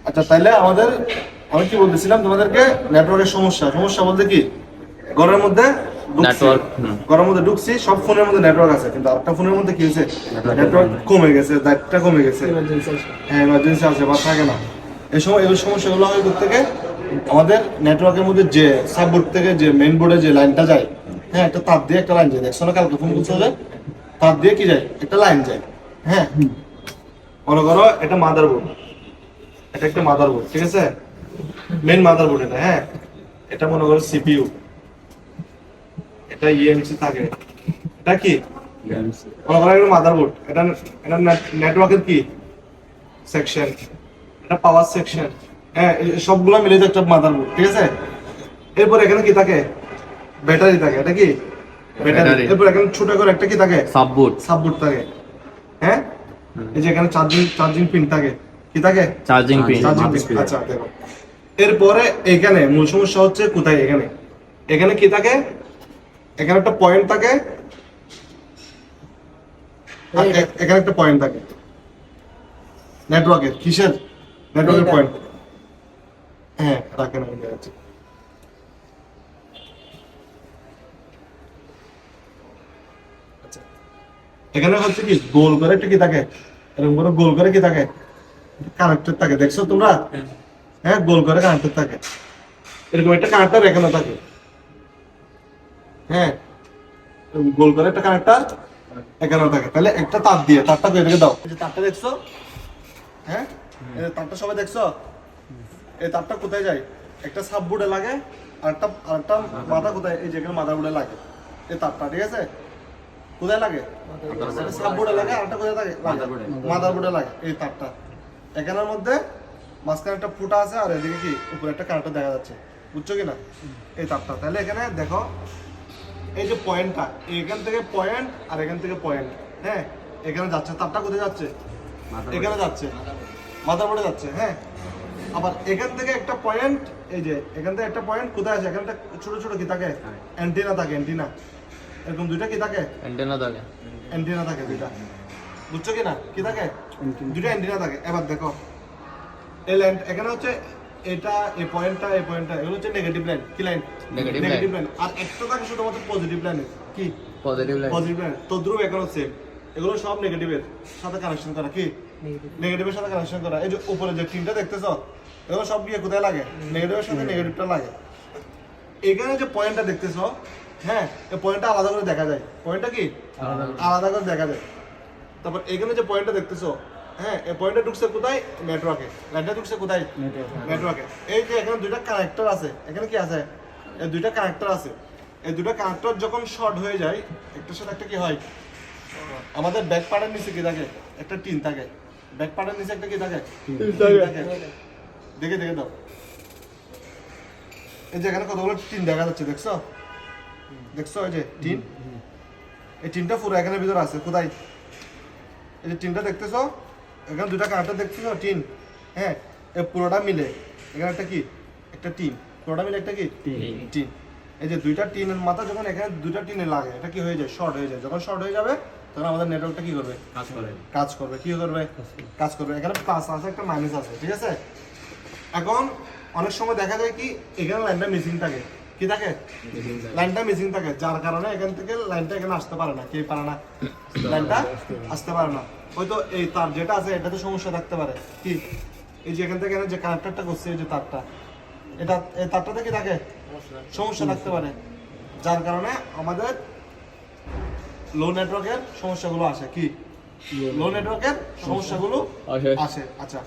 আচ্ছা তাইলে আমি কি বলতেছিলাম তোমাদেরকে, নেটওয়ার্কের সমস্যা বলতে কি, ঘরের মধ্যে নেটওয়ার্ক ঘরের মধ্যে ঢুকছি, সব ফোনের মধ্যে নেটওয়ার্ক আছে, কিন্তু একটা ফোনের মধ্যে কি হয়েছে, নেটওয়ার্ক কমে গেছে, দায়িত্বটা কমে গেছে, হ্যাঁ এমার্জেন্সি আছে বা থাকে না। এই সমস্যাগুলো হয় থেকে আমাদের নেটওয়ার্কের মধ্যে যে সাববোর্ড থেকে যে মেইন বোর্ডে যে লাইনটা যায়, হ্যাঁ একটা তার দিয়ে একটা লাইন যায়, দেখছো না কালকে ফোন করতে হলে তার দিয়ে কি যায়, একটা লাইন যায়। হ্যাঁ মনে করো এটা মাদারবোর্ড, এটা একটা মাদারবোর্ড, ঠিক আছে, মেইন মাদারবোর্ড এটা। হ্যাঁ এটা মনে করো সিপিইউ, এটা ইএমসি থাকে, এটা কি মনে করো একটা মাদারবোর্ড, এটা এটা নেটওয়ার্কের কি সেকশন, এটা পাওয়ার সেকশন, হ্যাঁ সবগুলো মিলে একটা মাদারবোর্ড, ঠিক আছে। এরপর এখানে কি থাকে, ব্যাটারি থাকে, এটা কি ব্যাটারি। এরপর এখানে ছোট করে একটা কি থাকে, সাববোর্ড থাকে। হ্যাঁ এই যে এখানে চার্জিং পিন থাকে, কি থাকে, চার্জিং পিন। আচ্ছা দেখো, এরপরে এখানে মূল সমস্যা হচ্ছে কোথায়, এখানে কি থাকে, এখানে একটা পয়েন্ট থাকে, আর এখানে একটা পয়েন্ট থাকে নেটওয়ার্কের, কিসের নেটওয়ার্কের পয়েন্ট, হ্যাঁ রাখেন আমি দেখাচ্ছি। আচ্ছা এখানে হচ্ছে কি গোল করে একটা কি থাকে, এরকম করে গোল করে কি থাকে, কানেক্টর থাকে, দেখছো তোমরা, হ্যাঁ গোল করে কানেক্টর থাকে, এরকম একটা কানেক্টর এখানে থাকে, হ্যাঁ গোল করে একটা কানেক্টর এখানে থাকে। তাহলে একটা তার দিয়ে, তারটা এদিকে দাও, এই যে তারটা দেখছো, হ্যাঁ এই তারটা সবাই দেখছো, এই তারটা কোথায় যায়, একটা সাববোর্ডে লাগে, আরেকটা মাথা কোথায়, এই যে এখানে মাদারবোর্ডে লাগে এই তারটা, ঠিক আছে, কোথায় লাগে, সাববোর্ডে লাগে, আরেকটা কোথায় লাগে, মাদারবোর্ডে লাগে এই তারটা। এখানের মধ্যে মাঝখানে একটা ফুটা আছে, আর এদিকে কি উপরে একটা কানেক্টর দেখা যাচ্ছে, বুঝছো কিনা, এই তারটা। তাহলে এখানে দেখো এই যে পয়েন্টটা, এখান থেকে পয়েন্ট আর এখান থেকে পয়েন্ট, হ্যাঁ এখানে যাচ্ছে, তারটা কোথায় যাচ্ছে, এখানে যাচ্ছে, মাদারবোর্ডে যাচ্ছে। হ্যাঁ আবার এখান থেকে একটা পয়েন্ট, এই যে এখান থেকে একটা পয়েন্ট কোথায় আছে, এখানটা ছোট ছোট কি থাকে, অ্যান্টেনা থাকে, অ্যান্টেনা এরকম দুইটা কি থাকে, অ্যান্টেনা থাকে দুইটা, বুঝছো কিনা, কি থাকে, দুইটা অ্যান্টেনা থাকে। এবার দেখো এই লাইন এখানে হচ্ছে, এটা এই পয়েন্টটা এগুলো হচ্ছে নেগেটিভ লাইন, কি লাইন, নেগেটিভ লাইন। আর একটা থাকে শুধুমাত্র পজিটিভ লাইন, কি পজিটিভ লাইন। তো ধ্রুব এখানে সেম, এগুলো সব নেগেটিভের সাথে কানেকশন করা, কি নেগেটিভের সাথে কানেকশন করা। এই যে উপরে যে তিনটা দেখতেছো, এগুলো সব গিয়ে কোথায় লাগে, নেগেটিভের সাথে নেগেটিভটা লাগে। এখানে যে পয়েন্টটা দেখতেছো, হ্যাঁ এই পয়েন্টটা আলাদা করে দেখা যায়, পয়েন্টটা কি আলাদা করে দেখা যায়। তারপর এখানে যে পয়েন্টটা দেখতেছো, হ্যাঁ এই পয়েন্টটা ঢুকছে কোথায়, নেটওয়ার্কে, লাইনটা ঢুকছে কোথায়, নেটওয়ার্কে। এই যে এখানে দুইটা কানেক্টর আছে, এখানে কি আছে, এই দুইটা কানেক্টর আছে, এই দুইটা কানেক্টর যখন শর্ট হয়ে যায়, একটার সাথে একটা কি হয়, আমাদের ব্যাক পার্টের নিচে কি থাকে, একটা টিন থাকে, ব্যাক পার্টের নিচে একটা কি থাকে, টিন থাকে। দেখে দাও, এই যে এখানে কতগুলো টিন দেখা যাচ্ছে, দেখছো এই যে টিন, এই টিনটা পুরো এখানের ভিতরে আছে, কোথায়, এই যে টিনটা দেখতেছো, এখানে দুইটা কানেক্টর দেখতেছো, টিন, হ্যাঁ এই পুরোটা মিলে এখানে একটা কি, একটা টিন, পুরোটা মিলে একটা কি টিন। এই যে দুইটা টিনের মাথা যখন এখানে দুইটা টিনে লাগে, এটা কি হয়ে যায়, শর্ট হয়ে যায়। যখন শর্ট হয়ে যাবে তখন আমাদের নেটওয়ার্কটা কি করবে, কাজ করবে, কি করবে, কাজ করবে। এখানে প্লাস আছে, একটা মাইনাস আছে, ঠিক আছে। এখন অনেক সময় দেখা যায় কি, এখানে লাইনটা মিসিং থাকে, কি থাকে, লাইনটা মিসিং থাকে, যার কারণে এখান থেকে লাইনটা এখানে আসতে পারে না, কে পারে না, লাইনটা আসতে পারে না। হয়তো এই তার যেটা আছে এটাতে সমস্যা থাকতে পারে, কি এই যে এখান থেকে যে কানেক্টরটা করছে, এই যে তারটা, এটা এই তারটাতে কি থাকে, সমস্যা থাকতে পারে, যার কারণে আমাদের লো নেটওয়ার্কের সমস্যাগুলো আসে, কি লো নেটওয়ার্কের সমস্যাগুলো আসে। আচ্ছা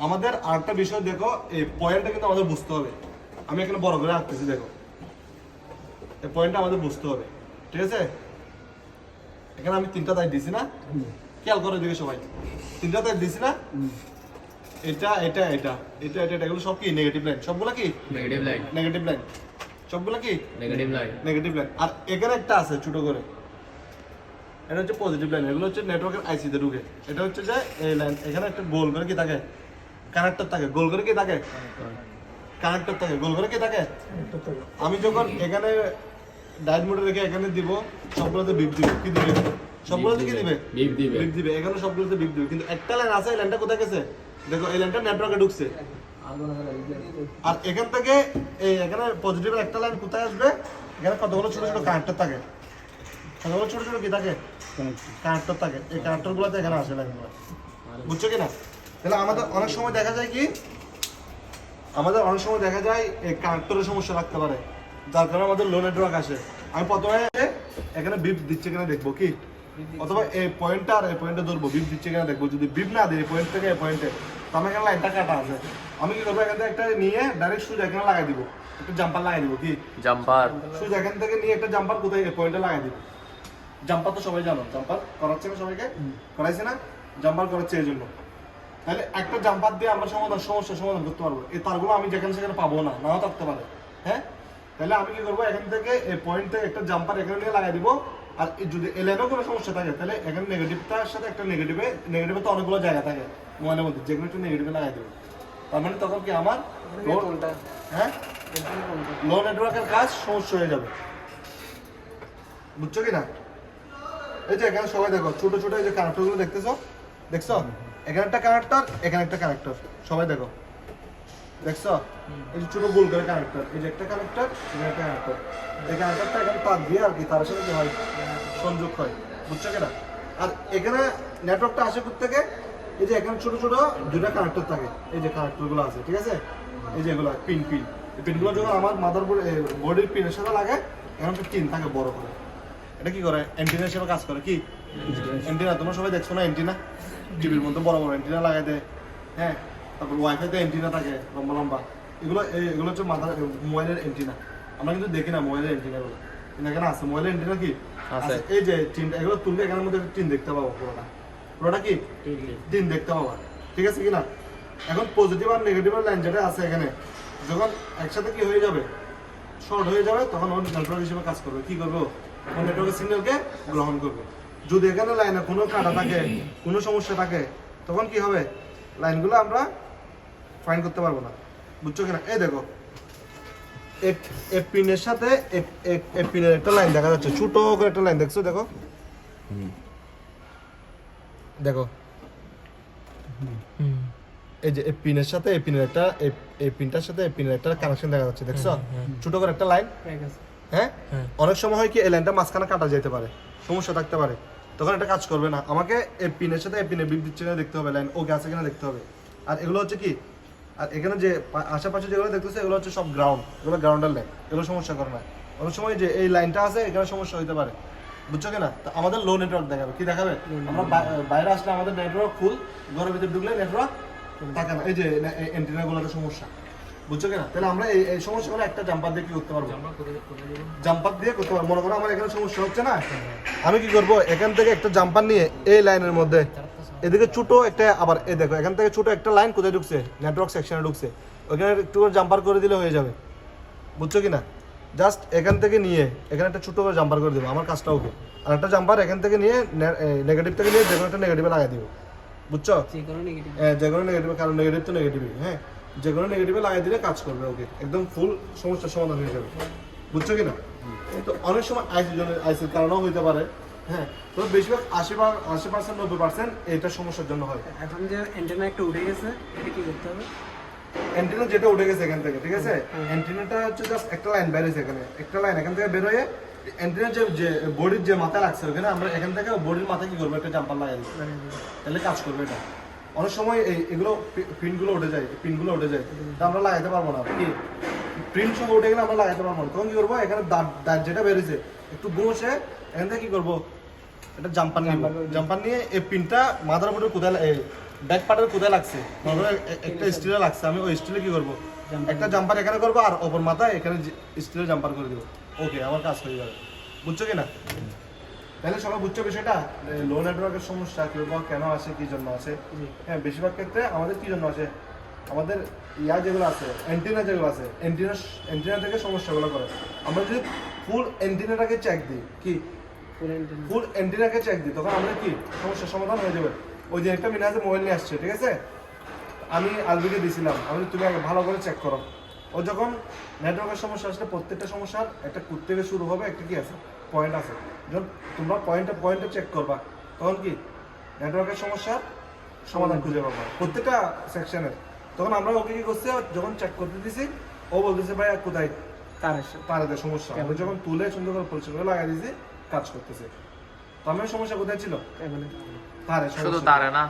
আমাদের আরেকটা বিষয় দেখো, এই পয়েন্টটা কিন্তু আমাদের বুঝতে হবে, আমি এখানে বড় করে আঁকতেছি, দেখো এই পয়েন্টটা আমাদের বুঝতে হবে, ঠিক আছে। এখানে আমি তিনটা তাই দিছি না, খেয়াল করে দিকে সবাই, তিনটা তাই দিছি না, এটা এটা এটা এটা এটা এগুলো সব কি নেগেটিভ লাইন, সবগুলো কি নেগেটিভ লাইন, সবগুলো কি নেগেটিভ লাইন। আর এখানে একটা আছে ছোট করে, এটা হচ্ছে পজিটিভ লাইন, এগুলো হচ্ছে নেটওয়ার্কের আইসিতে ঢুকে। এটা হচ্ছে যে এই লাইন, এখানে একটা গোল করে কি থাকে, কানেক্টর থাকে, গোল করে কি থাকে, কানেক্টর থাকে, গোল করে কি থাকে। আমি যখন এখানে ডায়েট মোডে রেখে এখানে দিব, সবগুলোতে বিপ দিবে, কি দিবে, সবগুলোতে কি দিবে, বিপ দিবে, এখানে সবগুলোতে বিপ দিবে। কিন্তু একটা লাইন আছে, এই লাইনটা কোথায় গেছে, দেখো এই লাইনটা নেটওয়ার্কে ঢুকছে, আর এখান থেকে এই এখানে পজিটিভের একটা লাইন কোথায় আসবে, এখানে কতগুলো ছোট ছোট কানেক্টর থাকে, কতগুলো ছোট ছোট কি থাকে, কানেক্টর থাকে, এই কানেক্টর গুলোতে এখানে আসে লাইনগুলো, বুঝছো কিনা? তাহলে আমাদের অনেক সময় দেখা যায় কি, আমাদের অনেক সময় দেখা যায় এই কানেক্টরের সমস্যা রাখতে পারে, যার কারণে আমাদের লো নেটওয়ার্ক আসে। আমি প্রথমে এখানে বিপ দিচ্ছে কিনা দেখবো কি, অথবা এই পয়েন্টটা আর এই পয়েন্টে ধরবো, বিপ দিচ্ছে কিনা দেখবো। যদি বিপ না দিই এই পয়েন্ট থেকে এই পয়েন্টে, তো আমার এখানে লাইনটা কাটা আছে, আমি কি করবো, এখান থেকে একটা নিয়ে ডাইরেক্ট সুইচ এখানে লাগাই দিব, একটা জাম্পার লাগাই দিব, কি জাম্পার সুইচ এখান থেকে নিয়ে একটা জাম্পার কোথায় এই পয়েন্টে লাগাই দিব। জাম্পার তো সবাই জানো, জাম্পার করাচ্ছে না সবাইকে, করাইছে না, জাম্পার করাচ্ছে এই জন্য। তাহলে একটা জাম্পার দিয়ে আমরা সমস্যার সমাধান করতে পারবো। এই তারগুলো আমি যেখানে সেখানে পাবো না, নাও থাকতে পারে, হ্যাঁ। তাহলে আমি কি করবো, এখান থেকে এই পয়েন্ট থেকে একটা জাম্পার এখানে নিয়ে লাগাই দিব। আর যদি এলেনও কোনো সমস্যা থাকে, তাহলে এখানে নেগেটিভটার সাথে একটা নেগেটিভে তো অনেকগুলো জায়গা থাকে মোবাইলের মধ্যে, যেগুলো একটু নেগেটিভে লাগাই দেবো। তার মানে তখন কি আমার হ্যাঁ লো নেটওয়ার্কের কাজ সমস্যা হয়ে যাবে, বুঝছো কি না? এই যে এখানে সবাই দেখো ছোট ছোট এই যে কানেক্টরগুলো দেখতেছো, দেখছো এখানে একটা কানেক্টর, এখানে একটা কানেক্টর, সবাই দেখো, দেখছো এই যে ছোট গোল করে কানেক্টর, এই যে একটা কানেক্টর, এখানে একটা কানেক্টর, এই কানেক্টরটা এখানে তার দিয়ে আর কি তার সাথে কি হয়, সংযোগ হয়, বুঝছো কিনা? আর এখানে নেটওয়ার্কটা আসে কোথা থেকে, এই যে এখানে ছোট ছোট দুটা কানেক্টর থাকে, এই যে কানেক্টরগুলো আছে, ঠিক আছে, এই যে এগুলো পিন, এই পিনগুলো যখন আমার মাদারবোর্ড বডির পিনের সাথে লাগে, এখানে একটা পিন থাকে বড় করে, এটা কি করে, অ্যান্টিনা হিসেবে কাজ করে, কি অ্যান্টিনা, তোমরা সবাই দেখছো না অ্যান্টিনা, টিভির মধ্যে বড় বড় অ্যান্টিনা লাগাই দেয়, হ্যাঁ। তারপর ওয়াইফাইতে অ্যান্টিনা থাকে লম্বা লম্বা, এগুলো হচ্ছে মোবাইলের অ্যান্টিনা। আমরা কিন্তু দেখি না মোবাইলের অ্যান্টিনাগুলো, কিন্তু এখানে আছে মোবাইলের অ্যান্টিনা, কি আছে, এই যে টিন, এগুলো তুললে এখানের মধ্যে টিন দেখতে পাবো, পুরোটা কি টিন দেখতে পাবো, ঠিক আছে কিনা? এখন পজিটিভ আর নেগেটিভের লাইন যেটা আছে এখানে, যখন একসাথে কি হয়ে যাবে, শর্ট হয়ে যাবে, তখন ওর নেটওয়ার্ক হিসেবে কাজ করবে, কি করবে, ও নেটওয়ার্কের সিগন্যালকে গ্রহণ করবে। যদি এখানে লাইনে কোনো কাটা থাকে, কোনো সমস্যা থাকে, তখন কি হবে, লাইনগুলো আমরা ফাইন্ড করতে পারবো না, বুঝছো কিনা? এই দেখো এক পিনের সাথে এক পিনের একটা লাইন দেখা যাচ্ছে, ছোট করে একটা লাইন দেখছো, দেখো দেখো এই যে এই পিনের সাথে এই পিনের একটা, এই পিনটার সাথে এই পিনের একটা কানেকশন দেখা যাচ্ছে, দেখছো ছোট করে একটা লাইন, হ্যাঁ। অনেক সময় হয় কি এই লাইনটা মাঝখানে কাটা যেতে পারে, সমস্যা থাকতে পারে, তখন এটা কাজ করবে না। আমাকে এই পিনের সাথে এই পিনের বিদ্যুৎ চিহ্ন দেখতে হবে, লাইন ওকে আছে কিনা দেখতে হবে। আর এগুলো হচ্ছে কি, আর এখানে যে আশেপাশে যেগুলো দেখতেছে এগুলো হচ্ছে সব গ্রাউন্ড, এগুলো গ্রাউন্ডার লাইন, এগুলো সমস্যা করে না। অনেক সময় যে এই লাইনটা আছে এখানে সমস্যা হতে পারে, বুঝছো কিনা? তো আমাদের লো নেটওয়ার্ক দেখাবে, কি দেখাবে, আমরা বাইরে আসলে আমাদের নেটওয়ার্ক ফুল, ঘরের ভিতরে ঢুকলে নেটওয়ার্ক থাকে না, এই যে অ্যান্টেনাগুলোতে সমস্যা, বুঝছো কিনা? তাহলে আমরা এই সমস্যাগুলো একটা জাম্পার দিয়ে কি করতে পারবো, জাম্পার দিয়ে করতে পারবো। মনে করো আমার এখানে সমস্যা হচ্ছে না, আমি কি করবো, এখান থেকে একটা জাম্পার নিয়ে এই লাইনের মধ্যে এদিকে ছোট একটা, আবার এই দেখো এখান থেকে ছোট একটা লাইন কোথায় ঢুকছে, নেটওয়ার্ক সেকশনে ঢুকছে, ওইখানে একটু জাম্পার করে দিলে হয়ে যাবে, বুঝছো কিনা? জাস্ট এখান থেকে নিয়ে এখানে একটা ছোট করে জাম্পার করে দেবো, আমার কাজটা ওকে। আর একটা জাম্পার এখান থেকে নিয়ে নেগেটিভ থেকে নিয়ে যে কোনো একটা নেগেটিভে লাগাই দিব, বুঝছো? হ্যাঁ যে কোনো নেগেটিভে, কারণ নেগেটিভ তো নেগেটিভই, হ্যাঁ যে কোনো নেগেটিভে লাগাই দিলে কাজ করবে, ওকে একদম ফুল সমস্যার সমাধান হয়ে যাবে, বুঝছো কিনা? তো অনেক সময় আইসির কারণেও হইতে পারে, হ্যাঁ। তো বেশিরভাগ 80% 90% এটা সমস্যার জন্য হয়। এখন যে অ্যান্টেনা একটা উঠে গেছে, এটা কি করতে হবে? অ্যান্টেনা যেটা উঠে গেছে এখান থেকে, ঠিক আছে, অ্যান্টেনাটা হচ্ছে জাস্ট একটা লাইন বের হয়েছে, এখানে একটা লাইন এখান থেকে বের হয়ে অ্যান্টেনার যে বডির যে মাথা লাগছে ওখানে আমরা এখান থেকে বডির মাথায় কি করবো, একটা জাম্পার লাগাই দিই, তাহলে কাজ করবে এটা। অনেক সময় এগুলো পিনগুলো উঠে যায়, তা আমরা লাগাইতে পারবো না, কি প্রিন্ট সহ উঠে গেলে আমরা লাগাইতে পারবো না, তখন কি করবো, এখানে দাঁত যেটা বেরিয়েছে একটু বসে এখান থেকে কি করবো, একটা জাম্পার নিয়ে এই পিনটা মাদারবোর্ডের কোথায়, ব্যাক পার্টের কোথায় লাগছে, একটা স্টিলে লাগছে, আমি ওই স্টিলে কি করবো, একটা জাম্পার এখানে করবো, আর ওপর মাথায় এখানে স্টিলের জাম্পার করে দেবো, ওকে আমার কাজ হয়ে যাবে, বুঝছো কিনা? তাহলে সবাই বুঝছো বিষয়টা, লো নেটওয়ার্কের সমস্যা কেন আসে, কি জন্য আসে? হ্যাঁ বেশিরভাগ ক্ষেত্রে আমাদের কি জন্য আসে, আমাদের যেগুলো আছে, অ্যান্টিনা যেগুলো আছে, অ্যান্টিনা থেকে সমস্যাগুলো করে। আমরা যদি ফুল অ্যান্টিনাটাকে চেক দিই, কি ফুল অ্যান্টিনাকে চেক দিই, তখন আমাদের কি সমস্যার সমাধান হয়ে যাবে। ওই যে একটা মিনাজে মোবাইল নিয়ে আসছে, ঠিক আছে, আমি আলবিকে দিয়েছিলাম, আমি তুমি আগে ভালো করে চেক করো। ও যখন নেটওয়ার্কের সমস্যা আসলে প্রত্যেকটা সমস্যার একটা কুট থেকে শুরু হবে, একটা কি আছে পয়েন্ট আছে, যখন তোমরা পয়েন্টে চেক করবা, তখন কি নেটওয়ার্কের সমস্যার সমাধান খুঁজে পাবো প্রত্যেকটা সেকশনের। তখন আমরা ওকে কি করছি, যখন চেক করতে দিছি ও বলতেছে ভাই কোথায় তারের সমস্যা, আমি যখন তুলে সুন্দর করে পরিষ্কার করে লাগাই দিয়েছি কাজ করতেছে। তো আমার সমস্যা কোথায় ছিল, তারে শুধু তারে না,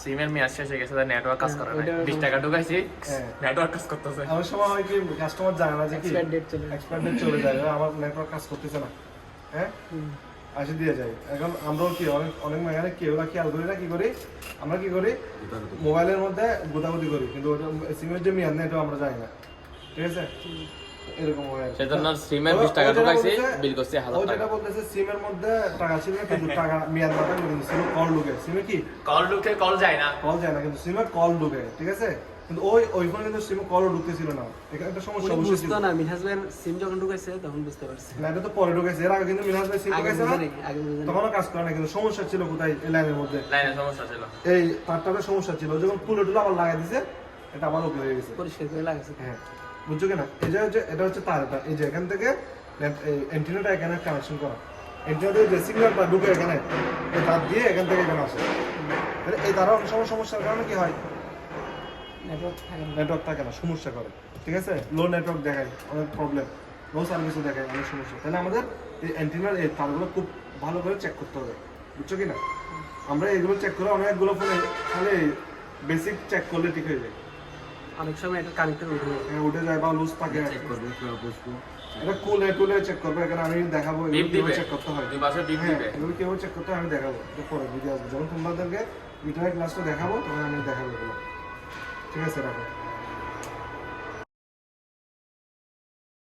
সিমের মেয়াদ শেষ হয়ে গেছে, নেটওয়ার্ক কাজ করে না, 20 টাকা ঢুকাইছি নেটওয়ার্ক কাজ করতেছে। আমার সময় হয় কি কাস্টমার জানে না যে কি এক্সপায়ার ডেট চলে যায়, আমার নেটওয়ার্ক কাজ করতেছে না, হ্যাঁ আসে দিয়ে যায়। এখন আমরাও কি অনেক মেকানিক কি ওরা খেয়াল করি না, কি করি আমরা, কি করি মোবাইলের মধ্যে গোদাগুদি করি, কিন্তু ওটা সিমের যে মেয়াদ নেই এটা আমরা জানি না, ঠিক আছে এরকম হয়। সেজন্য সিমের 20 টাকা ঢুকাইছি, বিল করছি 1000 ও টাকা। যেটা বলতেছে সিমের মধ্যে টাকা ছিল কিন্তু টাকা মেয়াদ না থাকলে কিন্তু সিমে কল ঢুকে, সিমে কি কল ঢুকে কল যায় না, কল যায় না, কিন্তু সিমে কল ঢুকে, ঠিক আছে। কিন্তু ওই ফোনে কিন্তু সিমে কলও ঢুকতেছিল না, এখানে একটা সমস্যা অবশ্যই ছিল। বুঝতো না, মিনহাজ ভাইয়ের সিম যখন ঢুকাইছে তখন বুঝতে পারছি। না এটা তো পরে ঢুকেছে, এর আগে কিন্তু মিনহাজ ভাই সিম আগে ঢুকাইছে না, বুঝে নেই, আগে বুঝে নেই। তখনও কাজ করে না, কিন্তু সমস্যা ছিল কোথায়, এই লাইনের মধ্যে লাইনে সমস্যা ছিল। এই তারটাতে সমস্যা ছিল, যখন তুলে টুলে আবার লাগাই দিছে এটা আবার ওকে হয়ে গেছে। পরিষ্কার করে লাগাইছে। হ্যাঁ বুঝছো কিনা, এই যে এটা হচ্ছে তার, এই যে এখান থেকে এন্টিনাটা এখানে কানেকশন করা, এন্টিনাতে যে সিগন্যালটা ঢুকে এখানে এই তার দিয়ে এখান থেকে এখানে আসে। এই তারা অনেক সময় সমস্যার কারণে কি হয়, নেটওয়ার্ক থাকে না, সমস্যা করে, ঠিক আছে, লো নেটওয়ার্ক দেখায়, অনেক প্রবলেম, লো সার্ভিসও দেখায়, অনেক সমস্যা। তাহলে আমাদের এই অ্যান্টিনার এই তারগুলো খুব ভালো করে চেক করতে হবে, বুঝছো কি না। আমরা এগুলো চেক করে অনেকগুলো ফোনে খালি বেসিক চেক করলে ঠিক হয়ে যায়, অনেক সময় এটা কানেক্টর উঠে যায় বা লুজ থাকে। এটা কুলে টুলে চেক করবে, এখানে আমি দেখাবো বিপ দিবে, চেক করতে হয়, দুই পাশে বিপ দিবে, এগুলো কিভাবে চেক করতে হয় আমি দেখাবো, এটা পরে ভিডিও আসবে, যখন তোমাদেরকে ভিডিও ক্লাসটা দেখাবো তখন আমি দেখাবো এগুলো, ঠিক আছে রাখো।